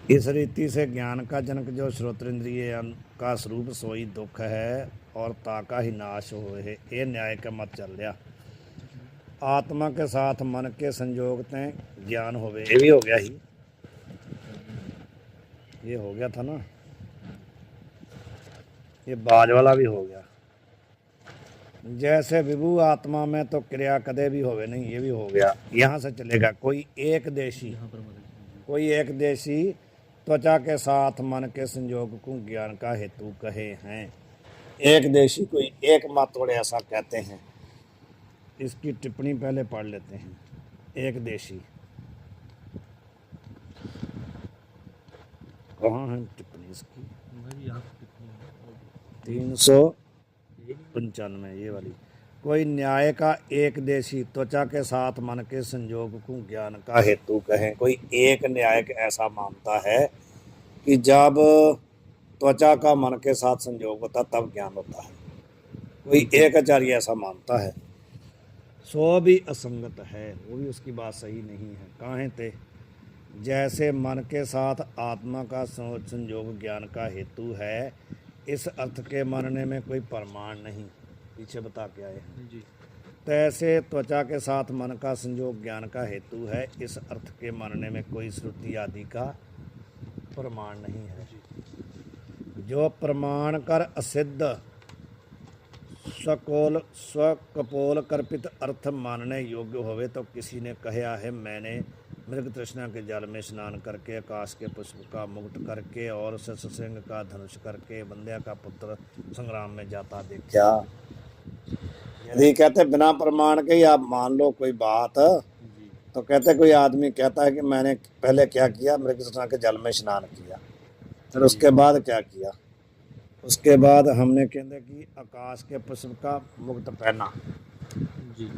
इस रीति से ज्ञान का जनक जो श्रोतेंद्रिय का स्वरूप सोई दुख है और ताका ही नाश होए, ये न्याय का मत चल रहा। आत्मा के साथ मन के संयोग ते ज्ञान होवे, ये भी हो गया ही, ये हो गया था ना, ये बाज वाला भी हो गया। जैसे विभु आत्मा में तो क्रिया कदे भी होवे नहीं, ये भी हो गया। यहाँ से चलेगा कोई एक देशी त्वचा के साथ मन के संयोग को ज्ञान का हेतु कहे हैं। एक देशी कोई एक मातोड़े ऐसा कहते हैं। इसकी टिप्पणी पहले पढ़ लेते हैं। एक देशी कहाँ है टिप्पणी इसकी? 395 ये वाली। कोई न्याय का एक देशी त्वचा के साथ मन के संयोग को ज्ञान का हेतु कहें। कोई एक न्यायिक ऐसा मानता है कि जब त्वचा का मन के साथ संयोग होता तब ज्ञान होता है। कोई एक आचार्य ऐसा मानता है, सो भी असंगत है, वो भी उसकी बात सही नहीं है। काहे ते जैसे मन के साथ आत्मा का संयोग ज्ञान का हेतु है, इस अर्थ के मानने में कोई प्रमाण नहीं, पीछे बता के आए हैं जी। तैसे त्वचा के साथ मन का संयोग ज्ञान का हेतु है, इस अर्थ के मानने में कोई श्रुति आदि का प्रमाण नहीं है। जो प्रमाण कर असिद्ध स्वकपोल कल्पित अर्थ मानने योग्य होवे तो किसी ने कहा है, मैंने मृग तृष्णा के जल में स्नान करके, आकाश के पुष्प का मुकुट करके और सत्संग का धनुष करके बंध्या का पुत्र संग्राम में जाता देखा। यदि कहते बिना प्रमाण के ही आप मान लो कोई बात, तो कहते कोई आदमी कहता है कि मैंने पहले क्या किया, मृग तृष्णा के जल में स्नान किया, फिर उसके बाद क्या किया, उसके बाद हमने कहते कि आकाश के पुष्प का मुकुट पहना जी,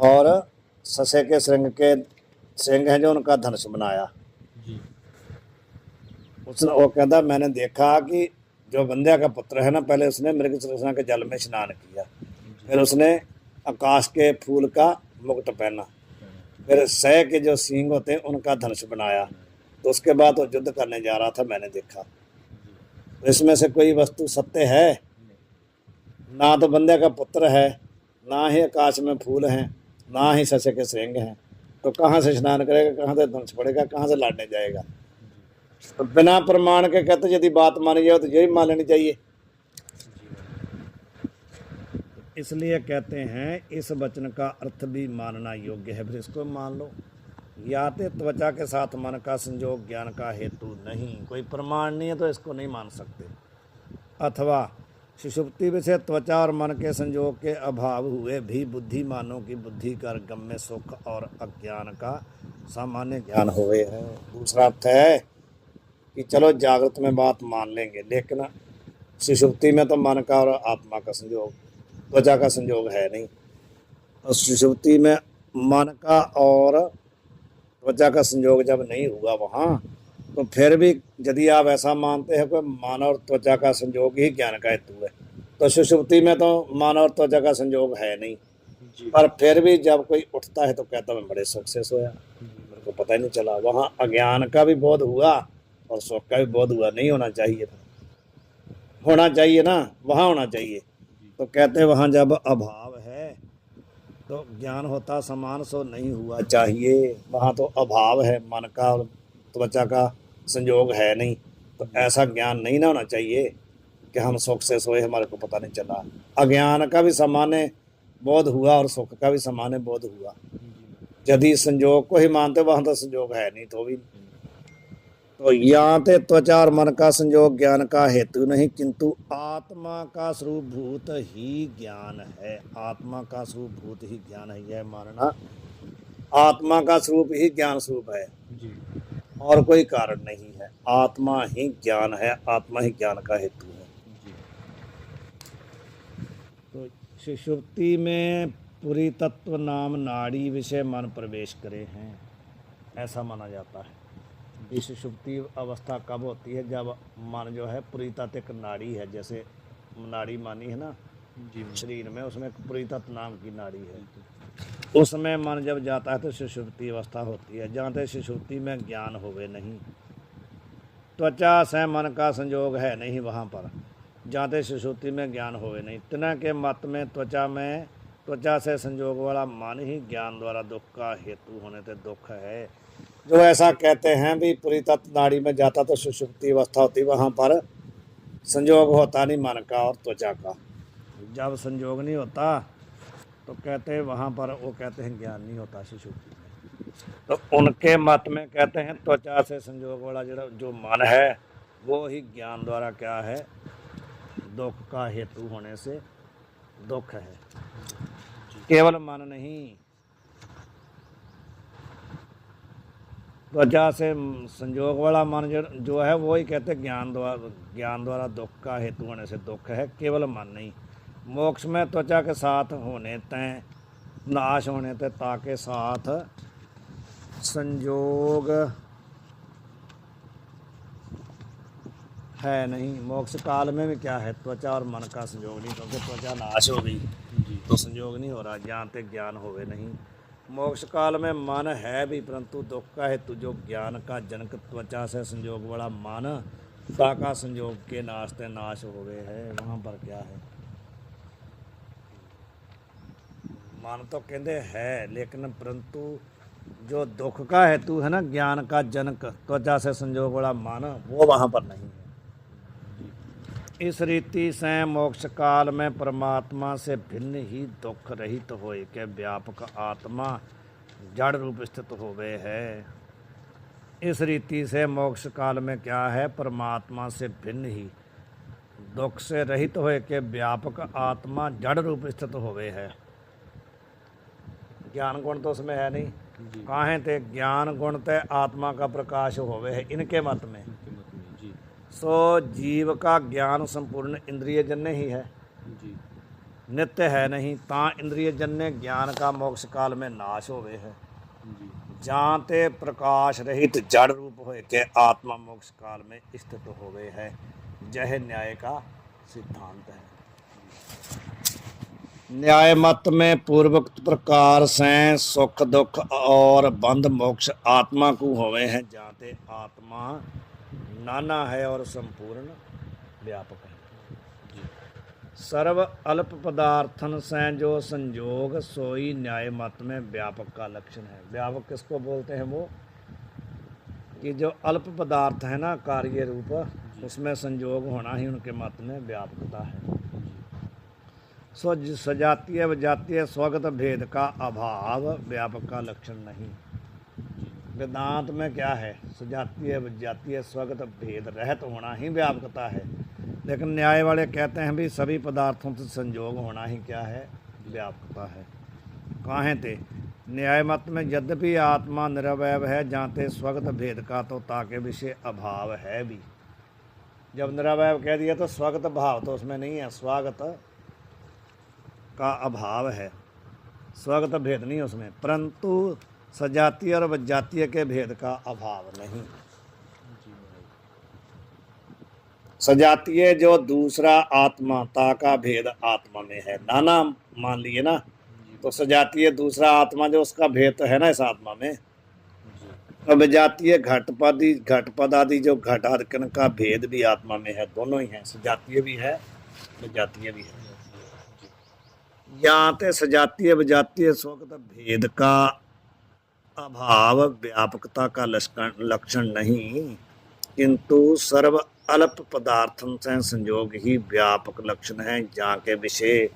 और ससे के श्रृंग है जो उनका धनुष बनाया जी। उसने वो कहता मैंने देखा कि जो बंध्या का पुत्र है ना, पहले उसने मृग तृष्णा के जल में स्नान किया, फिर उसने आकाश के फूल का मुकुट पहना, फिर सह के जो सींग होते हैं उनका धनुष बनाया, तो उसके बाद वो युद्ध करने जा रहा था, मैंने देखा। तो इसमें से कोई वस्तु सत्य है? ना तो बंध्या का पुत्र है, ना ही आकाश में फूल हैं, ना ही ससे के श्रृंग हैं, तो कहाँ से स्नान करेगा, कहाँ से धनुष पड़ेगा, कहाँ से लड़ने जाएगा? तो बिना प्रमाण के कहते यदि बात मानी जाए तो यही मान लेनी चाहिए। इसलिए कहते हैं इस वचन का अर्थ भी मानना योग्य है, फिर इसको मान लो। याते त्वचा के साथ मन का संयोग ज्ञान का हेतु नहीं, कोई प्रमाण नहीं है तो इसको नहीं मान सकते। अथवा सुषुप्ति विषय त्वचा और मन के संयोग के अभाव हुए भी बुद्धिमानों की बुद्धि कर गम्य सुख और अज्ञान का सामान्य ज्ञान हुए है। दूसरा अर्थ है कि चलो जागृत में बात मान लेंगे, लेकिन सुषुप्ति में तो मन का और आत्मा का संयोग, त्वचा का संयोग है नहीं, और सुषुप्ति में मन का और त्वचा का संयोग जब नहीं हुआ वहाँ, तो फिर भी यदि आप ऐसा मानते हैं कि मन और त्वचा का संयोग ही ज्ञान का हेतु है, तो सुषुप्ति में तो मन और त्वचा का संयोग है नहीं, पर फिर भी जब कोई उठता है तो कहता मैं बड़े सुख से सोया, मेरे को पता ही नहीं चला। वहाँ अज्ञान का भी बोध हुआ और सुख का भी बोध हुआ। नहीं होना चाहिए था, होना चाहिए ना, वहाँ होना चाहिए। तो कहते वहाँ जब अभाव है तो ज्ञान होता समान, सो नहीं हुआ चाहिए। वहाँ तो अभाव है, मन का और त्वचा का संयोग है नहीं, तो ऐसा ज्ञान नहीं ना होना चाहिए कि हम सुख से सोए, हमारे को पता नहीं चला। अज्ञान का भी सामान्य बोध हुआ और सुख का भी सामान्य बोध हुआ। यदि संयोग को ही मानते वहाँ तो संयोग है नहीं, तो भी तो यहाँ ते त्वचा और मन का संयोग ज्ञान का हेतु नहीं, किंतु आत्मा का स्वरूप भूत ही ज्ञान है। आत्मा का स्वरूप भूत ही ज्ञान है, यह मानना आत्मा का स्वरूप ही ज्ञान स्वरूप है जी, और कोई कारण नहीं है। आत्मा ही ज्ञान है, आत्मा ही ज्ञान का हेतु है जी। तो सुषुप्ति में पूरी तत्व नाम नाड़ी विषय मन प्रवेश करे हैं, ऐसा माना जाता है। इस सुषुप्ति अवस्था कब होती है? जब मन जो है पूरी तत्व एक नाड़ी है, जैसे नाड़ी मानी है ना जी शरीर में, उसमें पूरी तत्व नाम की नाड़ी है, उसमें मन जब जाता है तो सुषुप्ति अवस्था होती है। जहाँ तक सुषुप्ति में ज्ञान होवे नहीं, त्वचा से मन का संयोग है नहीं वहाँ पर, जाते सुषुप्ति में ज्ञान होवे नहीं। तिना के मत में त्वचा से संयोग वाला मन ही ज्ञान द्वारा दुख का हेतु होने से दुख है। जो ऐसा कहते हैं भी पूरी तत्व नाड़ी में जाता तो सुषुप्ति अवस्था होती, वहाँ पर संयोग होता नहीं मन का और त्वचा का। जब संयोग नहीं होता तो कहते हैं वहाँ पर, वो कहते हैं ज्ञान नहीं होता सुषुप्ति में। तो उनके मत में कहते हैं त्वचा से संयोग वाला जो मन है वो ही ज्ञान द्वारा क्या है, दुख का हेतु होने से दुख है, केवल मन नहीं। त्वचा से संयोग वाला मन जो है वो ही कहते ज्ञान द्वारा दुख का हेतु होने से दुख है, केवल मन नहीं। मोक्ष में त्वचा के साथ होने तय नाश होने तय ताके साथ संयोग है नहीं। मोक्ष काल में भी क्या है, त्वचा और मन का संयोग नहीं, क्योंकि त्वचा नाश हो गई तो संयोग नहीं हो रहा, जहाँ तक ज्ञान होवे नहीं। मोक्ष काल में मन है भी, परंतु दुख का हेतु जो ज्ञान का जनक त्वचा से संयोग वाला मन ताका संयोग के नाशते नाश हो गए है। वहाँ पर क्या है, मन तो कहते है, लेकिन परंतु जो दुख का हेतु है ना, ज्ञान का जनक त्वचा से संयोग वाला मन, वो वहाँ पर नहीं है। इस रीति से मोक्ष काल में परमात्मा से भिन्न ही दुख रहित होए के व्यापक आत्मा जड़ रूप स्थित होवे है। इस रीति से मोक्ष काल में क्या है, परमात्मा से भिन्न ही दुख से रहित होए के व्यापक आत्मा जड़ रूप स्थित होवे है। ज्ञान गुण तो उसमें है नहीं, काहे ते ज्ञान गुण ते आत्मा का प्रकाश होवे है इनके मत में। सो जीव का ज्ञान संपूर्ण इंद्रिय जन्य ही है, नित्य है नहीं, ता इंद्रिय जन्य ज्ञान का मोक्ष काल में नाश होवे है। जाते प्रकाश रहित जड़ रूप होए के आत्मा मोक्ष काल में स्थित होवे है। यह न्याय का सिद्धांत है। न्याय मत में पूर्वोक्त प्रकार से सुख दुख और बंध मोक्ष आत्मा को होवे हैं, जाते आत्मा नाना है और संपूर्ण व्यापक है। सर्व अल्प पदार्थन से जो संयोग सोई न्याय मत में व्यापक का लक्षण है। व्यापक किसको बोलते हैं, वो कि जो अल्प पदार्थ है ना कार्य रूप, उसमें संयोग होना ही उनके मत में व्यापकता है। सो सजातीय विजातीय स्वगत भेद का अभाव व्यापक का लक्षण नहीं। वेदांत में क्या है, सजातीय विजातीय स्वगत भेद रहित होना ही व्यापकता है। लेकिन न्याय वाले कहते हैं भी सभी पदार्थों से संयोग होना ही क्या है, व्यापकता है। काहे ते न्याय मत में यद्यपि आत्मा निरवय है, जाते स्वगत भेद का तो ताके विषय अभाव है भी। जब निरवय कह दिया तो स्वगत भाव तो उसमें नहीं है, स्वागत का अभाव है, स्वगत भेद नहीं उसमें, परंतु सजातीय और विजातीय के भेद का अभाव नहीं। सजातीय जो दूसरा आत्माता का भेद आत्मा में है, नाना मान लिए ना, तो सजातीय दूसरा आत्मा जो उसका भेद है ना इस आत्मा में, और विजातीय घटपद आदि जो घट आदि का भेद भी आत्मा में है, दोनों ही है, सजातीय भी है विजातीय भी है। यहाँ ते सजातीय विजातीय स्वगत भेद का अभाव व्यापकता का लक्षण नहीं, किंतु सर्व अल्प पदार्थन से संयोग ही व्यापक लक्षण है। जहाँ के विषय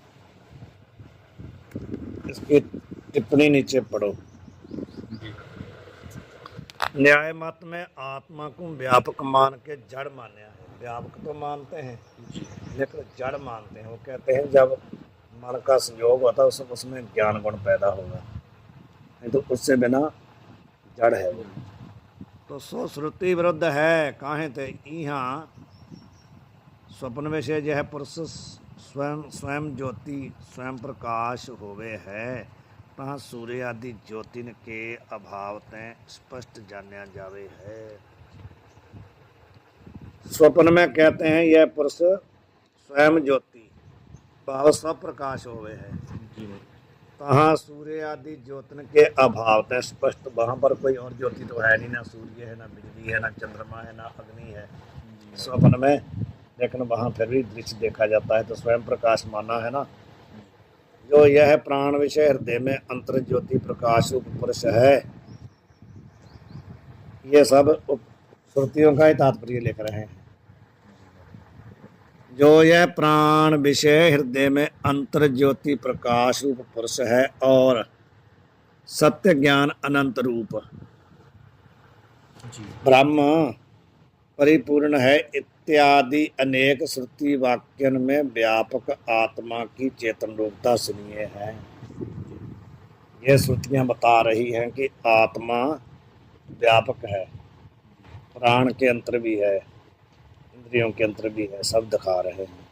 इसकी टिप्पणी नीचे पढ़ो। न्याय मत में आत्मा को व्यापक मान के जड़ मान्या है। व्यापक तो मानते हैं लेकिन जड़ मानते हैं। वो कहते हैं जब मन का संयोग होता है उसमें ज्ञान गुण पैदा होगा, नहीं तो उससे बिना जड़ है वो। तो सो श्रुति विरुद्ध है। काहे ते यहाँ स्वप्न विषय जो है पुरुष स्वयं ज्योति स्वयं प्रकाश होवे है, तहाँ सूर्य आदि ज्योतिन के अभाव तय स्पष्ट जाना जावे है। स्वप्न में कहते हैं यह पुरुष स्वयं ज्योति भाव स्वप्रकाश होवे है, तहाँ सूर्य आदि ज्योतन के अभाव तय स्पष्ट, वहाँ पर कोई और ज्योति तो है नहीं, ना सूर्य है, ना बिजली है, ना चंद्रमा है, ना अग्नि है स्वप्न में, लेकिन वहाँ फिर भी दृश्य देखा जाता है, तो स्वयं प्रकाश माना है ना। जो यह प्राण विषय हृदय में अंतर ज्योति प्रकाश रूप पुरुष है, ये सब श्रुतियों का ही तात्पर्य लिख रहे हैं। जो यह प्राण विषय हृदय में अंतर ज्योति प्रकाश रूप पुरुष है और सत्य ज्ञान अनंत रूप ब्रह्म परिपूर्ण है इत्यादि अनेक श्रुति वाक्यन में व्यापक आत्मा की चेतन रूपता सुनिए है। ये श्रुतियां बता रही हैं कि आत्मा व्यापक है, प्राण के अंतर भी है, इंद्रियों के अंतर भी है, सब दिखा रहे हैं।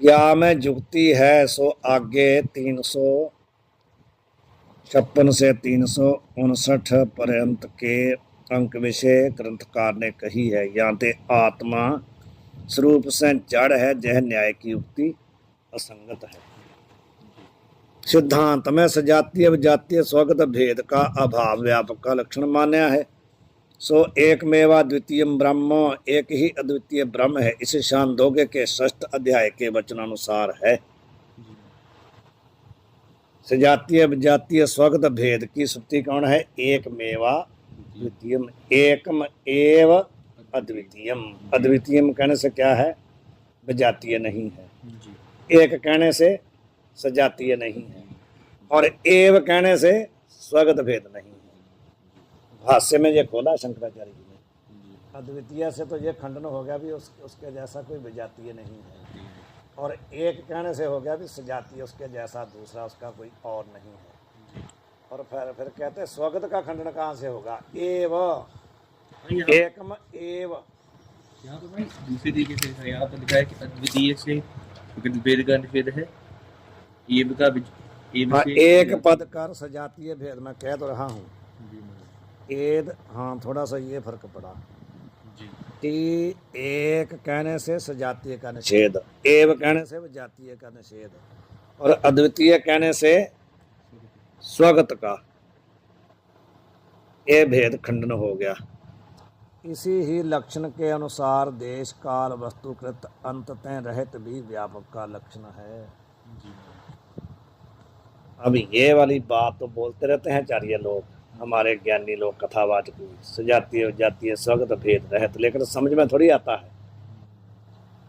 या में जुक्ति है सो आगे 356 से 359 पर्यंत के अंक विषय ग्रंथकार ने कही है। यहाँ ते आत्मा स्वरूप से जड़ है, जह न्याय की युक्ति असंगत है। सिद्धांत में सजातीय विजातीय स्वगत भेद का अभाव व्यापक का लक्षण मान्या है। सो एकमेवा द्वितीय ब्रह्म, एक ही अद्वितीय ब्रह्म है। इसे छांदोग्य के 6ठ अध्याय के वचनानुसार है। सजातीय विजातीय स्वगत भेद की श्रुति कौन है? एकमेवा द्वितीयम, एकम एव अद्वितीयम। अद्वितीयम कहने से क्या है? विजातीय नहीं है। एक कहने से सजातीय नहीं है, और एव कहने से स्वगत भेद नहीं है। भाष्य में ये खोला शंकराचार्य जी ने। अद्वितीय से तो ये खंडन हो गया भी उसके जैसा कोई विजातीय नहीं है, और एक कहने से हो गया भी सजातीय, उसके जैसा दूसरा उसका कोई और नहीं है। और फिर कहते हैं स्वगत का खंडन कहाँ से होगा? एव, एकम एव। यहाँ तो भाई दूसरे तरीके से है। यहाँ तो लिखा है कि अद्वितीय से भेद का निषेध है। एव का हाँ, एक पद कर सजातीय भेद मैं कह तो रहा हूँ। एद, हाँ थोड़ा सा ये फर्क पड़ा कि एक कहने से सजातीय का निषेध, एव कहने से विजातीय का निषेध, और अद्वितीय कहने से स्वगत का, ये भेद खंडन हो गया। इसी ही लक्षण के अनुसार देश काल वस्तुकृत अंततः रहित भी व्यापक का लक्षण है। अब ये वाली बात तो बोलते रहते हैं आचार्य लोग, हमारे ज्ञानी लोग, कथावाचक, सजातीय जातीय स्वगत भेद रहित, लेकिन समझ में थोड़ी आता है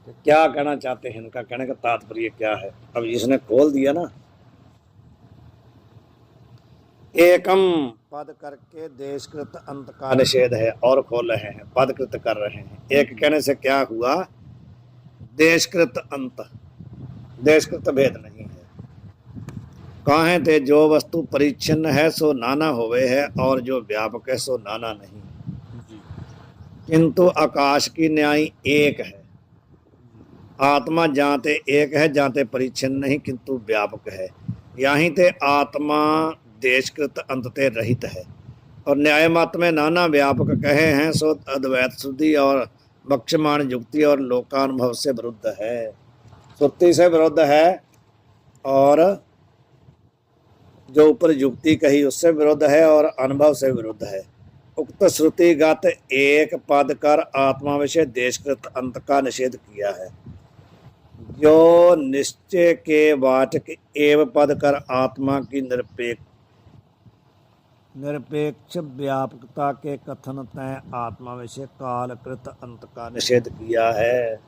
कि क्या कहना चाहते हैं, इनका कहने का तात्पर्य क्या है। अब इसने खोल दिया ना, एकम पद करके देशकृत अंत का निषेध है, और खोल रहे हैं पदकृत कर रहे हैं। एक कहने से क्या हुआ? देशकृत अंत, देशकृत भेद नहीं है। काहे ते जो वस्तु परिच्छिन्न है सो नाना होवे है, और जो व्यापक है सो नाना नहीं। किंतु आकाश की न्याय एक है। आत्मा जाते एक है, जाते परिच्छिन्न नहीं किंतु व्यापक है। यहाँ ते आत्मा देशकृत अंतते रहित है, और न्याय मत में नाना व्यापक कहे हैं, सो अद्वैत शुद्धि और बक्षमाण युक्ति और लोकानुभव से विरुद्ध है। श्रुति से विरुद्ध है, और जो ऊपर युक्ति कही उससे विरुद्ध है, और अनुभव से विरुद्ध है। उक्त श्रुतिगत एक पद कर आत्मा विषय देशकृत अंत का निषेध किया है। जो निश्चय के वाचक एव पद कर आत्मा की निरपेक्ष व्यापकता के कथन तय आत्मा विषय कालकृत अंत का निषेध किया है।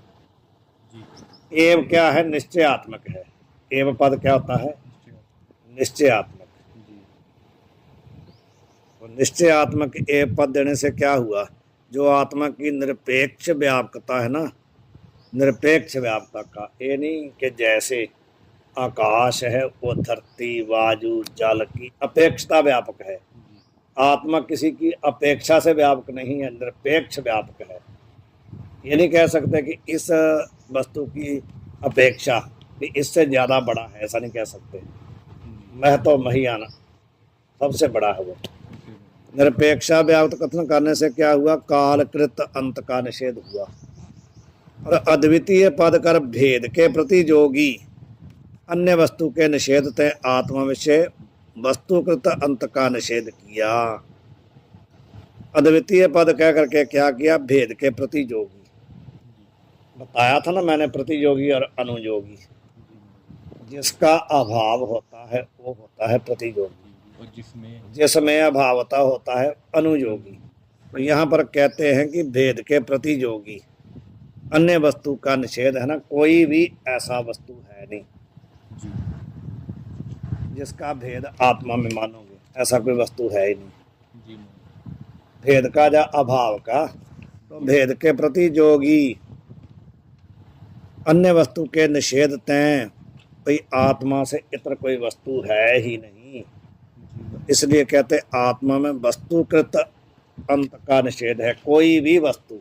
एव क्या है? निश्चयात्मक है। एव पद क्या होता है? निश्चयात्मक। निश्चयात्मक एव पद देने से क्या हुआ? जो आत्मा की निरपेक्ष व्यापकता है ना, निरपेक्ष व्यापकता का, ये नहीं कि जैसे आकाश है वो धरती वायु जल की अपेक्षता व्यापक है। आत्मा किसी की अपेक्षा से व्यापक नहीं है, निरपेक्ष व्यापक है। ये नहीं कह सकते कि इस वस्तु की अपेक्षा कि इससे ज़्यादा बड़ा है, ऐसा नहीं कह सकते। मह तो महियाना सबसे बड़ा है वो। निरपेक्षा व्यापक कथन करने से क्या हुआ? कालकृत अंत का निषेध हुआ। और अद्वितीय पद कर भेद के प्रति जोगी अन्य वस्तु के निषेध तय आत्मा विषय वस्तुकृत अंत का निषेध किया। अद्वितीय पद कह करके क्या किया, भेद के प्रतियोगी बताया था ना मैंने, प्रतियोगी और अनुयोगी। जिसका अभाव होता है वो होता है प्रतियोगी, और जिसमें अभावता होता है अनुयोगी। तो यहाँ पर कहते हैं कि भेद के प्रतियोगी, अन्य वस्तु का निषेध है ना, कोई भी ऐसा वस्तु है नहीं जिसका भेद आत्मा में मानोगे, ऐसा कोई वस्तु है ही नहीं भेद का या अभाव का। तो भेद के प्रतियोगी, अन्य वस्तु के निषेध तय, भाई आत्मा से इतर कोई वस्तु है ही नहीं, इसलिए कहते आत्मा में वस्तुकृत अंत का निषेध है, कोई भी वस्तु।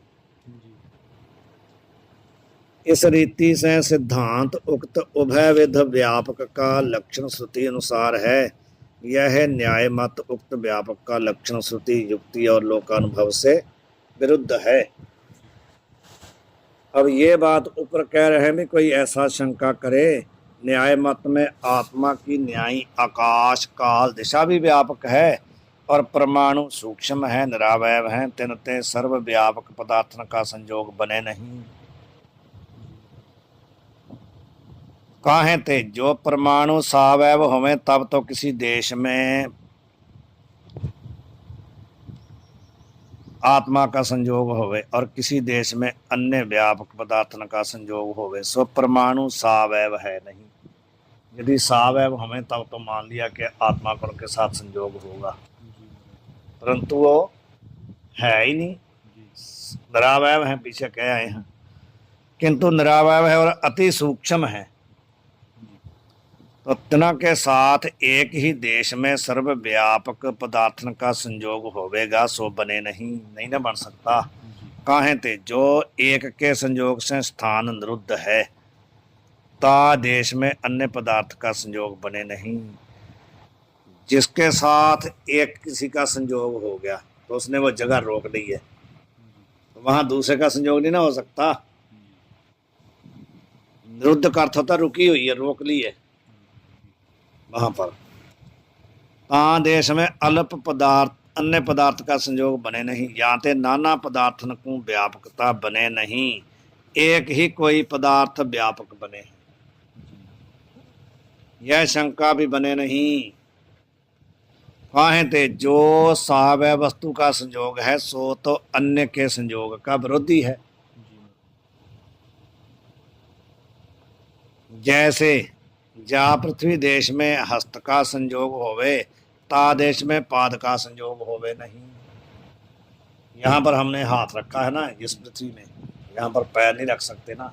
इस रीति से सिद्धांत उक्त उभय विध व्यापक का लक्षण श्रुति अनुसार है। यह न्याय मत उक्त व्यापक का लक्षण श्रुति युक्ति और लोकानुभव से विरुद्ध है। अब ये बात ऊपर कह रहे हैं भी कोई ऐसा शंका करे, न्याय मत में आत्मा की न्यायी आकाश काल दिशा भी व्यापक है और परमाणु सूक्ष्म है, निरावयव है, तिनते सर्व व्यापक पदार्थन का संयोग बने नहीं। काहे ते जो परमाणु सावयव होवे तब तो किसी देश में आत्मा का संयोग होवे और किसी देश में अन्य व्यापक पदार्थन का संयोग होवे, सो परमाणु सावयव है नहीं। यदि सावयव हमें तब तो मान लिया कि आत्मा का उनके साथ संयोग होगा, परंतु वो है ही नहीं, निरावयव है, पीछे कह आए हैं। किंतु निरावयव है और अति सूक्ष्म है, तो तना के साथ एक ही देश में सर्वव्यापक पदार्थन का संयोग होवेगा, सो बने नहीं न बन सकता। काहे ते जो एक के संयोग से स्थान निरुद्ध है, ता देश में अन्य पदार्थ का संयोग बने नहीं। जिसके साथ एक किसी का संयोग हो गया तो उसने वो जगह रोक ली है, तो वहां दूसरे का संयोग नहीं ना हो सकता। निरुद्ध का अर्थ होता रुकी हुई है, रोक ली है वहां पर। ता देश में अल्प पदार्थ अन्य पदार्थ का संयोग बने नहीं, याते नाना पदार्थन को व्यापकता बने नहीं, एक ही कोई पदार्थ व्यापक बने, यह शंका भी बने नहीं। काहे ते जो सावय वस्तु का संयोग है सो तो अन्य के संयोग का विरोधी है। जैसे जा पृथ्वी देश में हस्त का संयोग होवे, ता देश में पाद का संयोग होवे नहीं। यहाँ पर हमने हाथ रखा है ना इस पृथ्वी में, यहाँ पर पैर नहीं रख सकते ना,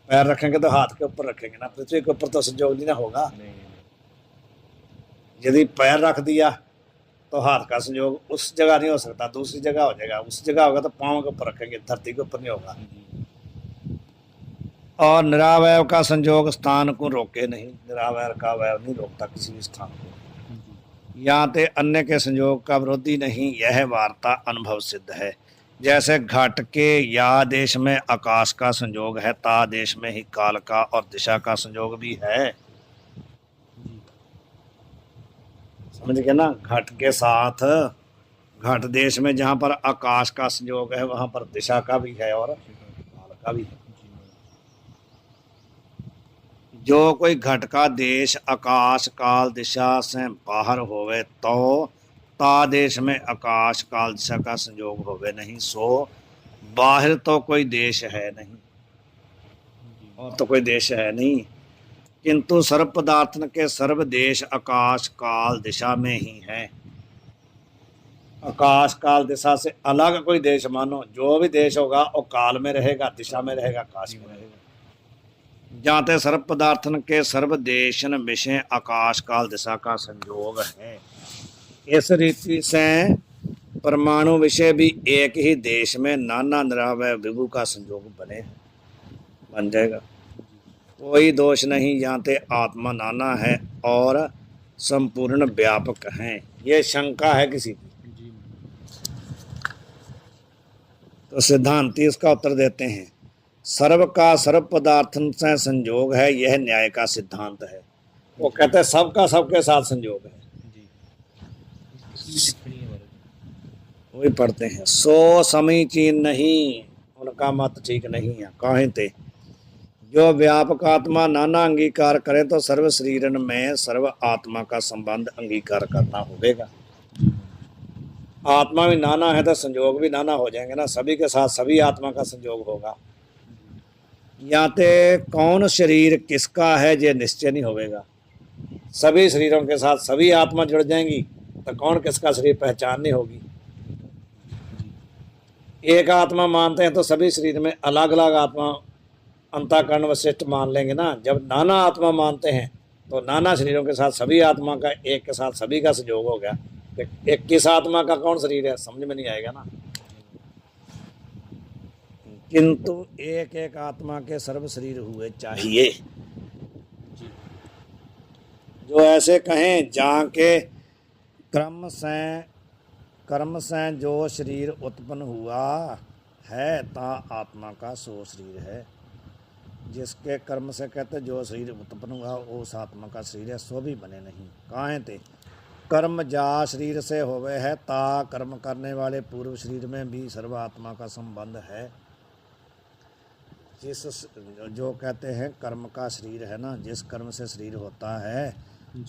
पैर रखेंगे तो हाथ के ऊपर रखेंगे ना, पृथ्वी के ऊपर तो संयोग नहीं ना होगा। यदि पैर रख दिया तो हाथ का संयोग उस जगह नहीं हो सकता, दूसरी जगह हो जाएगा, उस जगह होगा तो पाँव के ऊपर रखेंगे, धरती के ऊपर नहीं होगा। और निरावयव का संयोग स्थान को रोके नहीं, निरावयव का अवयव नहीं रोकता किसी भी स्थान को। यहाँ ते अन्य के संयोग का विरोधी नहीं, यह वार्ता अनुभव सिद्ध है। जैसे घट के या देश में आकाश का संयोग है, ता देश में ही काल का और दिशा का संयोग भी है। समझ गए ना, घट के साथ घट देश में जहाँ पर आकाश का संयोग है वहां पर दिशा का भी है और काल का भी है। जो कोई घट का देश आकाश काल दिशा से बाहर होवे तो ता देश में आकाश काल दिशा का संयोग होवे नहीं, सो बाहर तो कोई देश है नहीं और तो कोई देश है नहीं। किंतु सर्व पदार्थन के सर्व देश आकाश काल दिशा में ही है। आकाश काल दिशा से अलग कोई देश मानो, जो भी देश होगा वो काल में रहेगा, दिशा में रहेगा, आकाश में रहेगा। जाते सर्व पदार्थन के सर्व देशन विषय आकाश काल दिशा का संयोग है। इस रीति से परमाणु विषय भी एक ही देश में नाना निरावय विभु का संयोग बन जाएगा, कोई दोष नहीं। जानते आत्मा नाना है और संपूर्ण व्यापक हैं, ये शंका है किसी की तो सिद्धांती इसका उत्तर देते हैं। सर्व का सर्व पदार्थन से संयोग है, यह न्याय का सिद्धांत है। वो कहते हैं सबका सबके साथ संयोग है। जी, इसकी टिप्पणी है महाराज। वही पढ़ते हैं, सो समीचीन नहीं, उनका मत ठीक नहीं है। काहे ते जो व्यापक आत्मा नाना अंगीकार करे तो सर्व शरीरन में सर्व आत्मा का संबंध अंगीकार करना होगा। आत्मा भी नाना है तो संयोग भी नाना हो जाएंगे ना, सभी के साथ सभी आत्मा का संयोग होगा। या ते कौन शरीर किसका है ये निश्चय नहीं होगा। सभी शरीरों के साथ सभी आत्मा जुड़ जाएंगी तो कौन किसका शरीर पहचान नहीं होगी। एक आत्मा मानते हैं तो सभी शरीर में अलग अलग आत्मा अंतःकरण वशिष्ठ मान लेंगे ना। जब नाना आत्मा मानते हैं तो नाना शरीरों के साथ सभी आत्मा का एक के साथ सभी का संयोग हो गया। एक किस आत्मा का कौन शरीर है समझ में नहीं आएगा ना। किंतु एक एक आत्मा के सर्व शरीर हुए चाहिए। जो ऐसे कहें जहाँ के कर्म से जो शरीर उत्पन्न हुआ है ता आत्मा का सो शरीर है। जिसके कर्म से कहते जो शरीर उत्पन्न हुआ उस आत्मा का शरीर है, सो भी बने नहीं। काहे ते कर्म जा शरीर से होवे है ता कर्म करने वाले पूर्व शरीर में भी सर्व आत्मा का संबंध है। जिस जो कहते हैं कर्म का शरीर है ना, जिस कर्म से शरीर होता है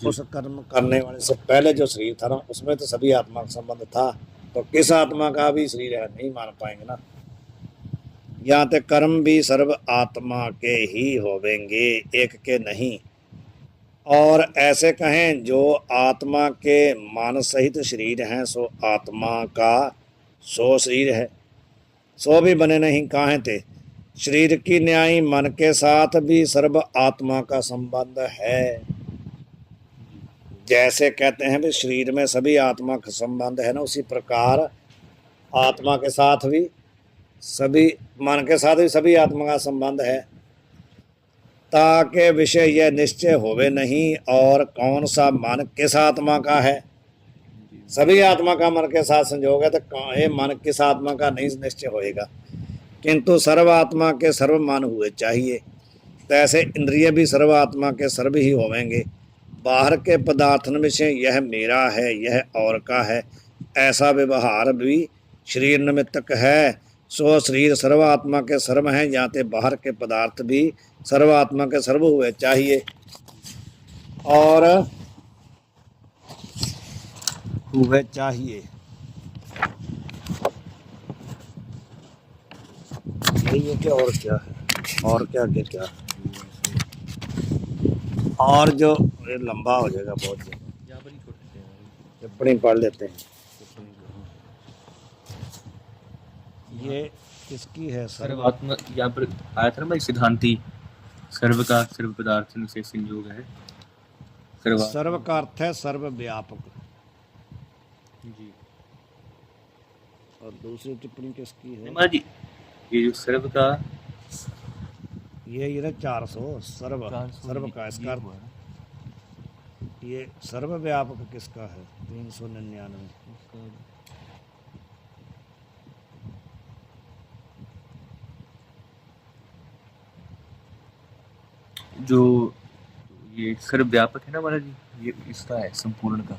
उस कर्म करने वाले से पहले जो शरीर था ना उसमें तो सभी आत्मा का संबंध था, तो किस आत्मा का भी शरीर है नहीं मान पाएंगे ना। या तो कर्म भी सर्व आत्मा के ही होवेंगे, एक के नहीं। और ऐसे कहें जो आत्मा के मान सहित शरीर हैं सो आत्मा का सो शरीर है, सो भी बने नहीं। काहे थे शरीर की न्यायी मन के साथ भी सर्व आत्मा का संबंध है। जैसे कहते हैं भी शरीर में सभी आत्मा का संबंध है ना, उसी प्रकार आत्मा के साथ भी सभी मन के साथ भी सभी आत्मा का संबंध है। ताकि विषय यह निश्चय होवे नहीं और कौन सा मन किस आत्मा का है। सभी आत्मा का मन के साथ संयोग है तो ये मन किस आत्मा का नहीं निश्चय होएगा। किंतु सर्व आत्मा के सर्व मन हुए चाहिए, तो ऐसे इंद्रिय भी सर्व आत्मा के सर्व ही होवेंगे। बाहर के पदार्थन विषय यह मेरा है यह और का है, ऐसा व्यवहार भी शरीर निमित्तक है। सो शरीर सर्व आत्मा के सर्व हैं, जाते बाहर के पदार्थ भी सर्व आत्मा के सर्व हुए चाहिए। और हुए चाहिए यही है कि और क्या है, और क्या आगे क्या है। और जो ये लंबा हो जाएगा बहुत, यहाँ पर ही छोड़ देते हैं। टिप्पणी पढ़ लेते हैं। ये किसकी है? सर्वात्मा यहाँ पर आया था ना भाई, सिद्धांति सर्व का सर्व पदार्थ से संयोग है। सर्व का अर्थ है सर्वव्यापक। जी। और दूसरी टिप्पणी किसकी है? महाराज जी ये जो सर्व का ये 400 सर्व का इसका अर्थ ये सर्वव्यापक किसका है? 399। जो ये सर्वव्यापक है ना महाराज जी, ये इसका है संपूर्ण का।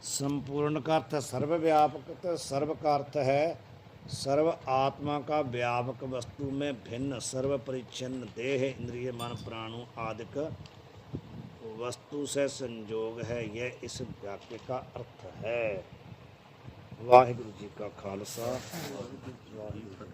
संपूर्ण का अर्थ है सर्वव्यापक, तो सर्व का अर्थ है सर्व आत्मा का व्यापक वस्तु में भिन्न सर्व परिच्छिन्न देह इंद्रिय मन प्राणों आदिक वस्तु से संयोग है। यह इस वाक्य का अर्थ है। वाहिगुरु जी का खालसा वाहिगुरु।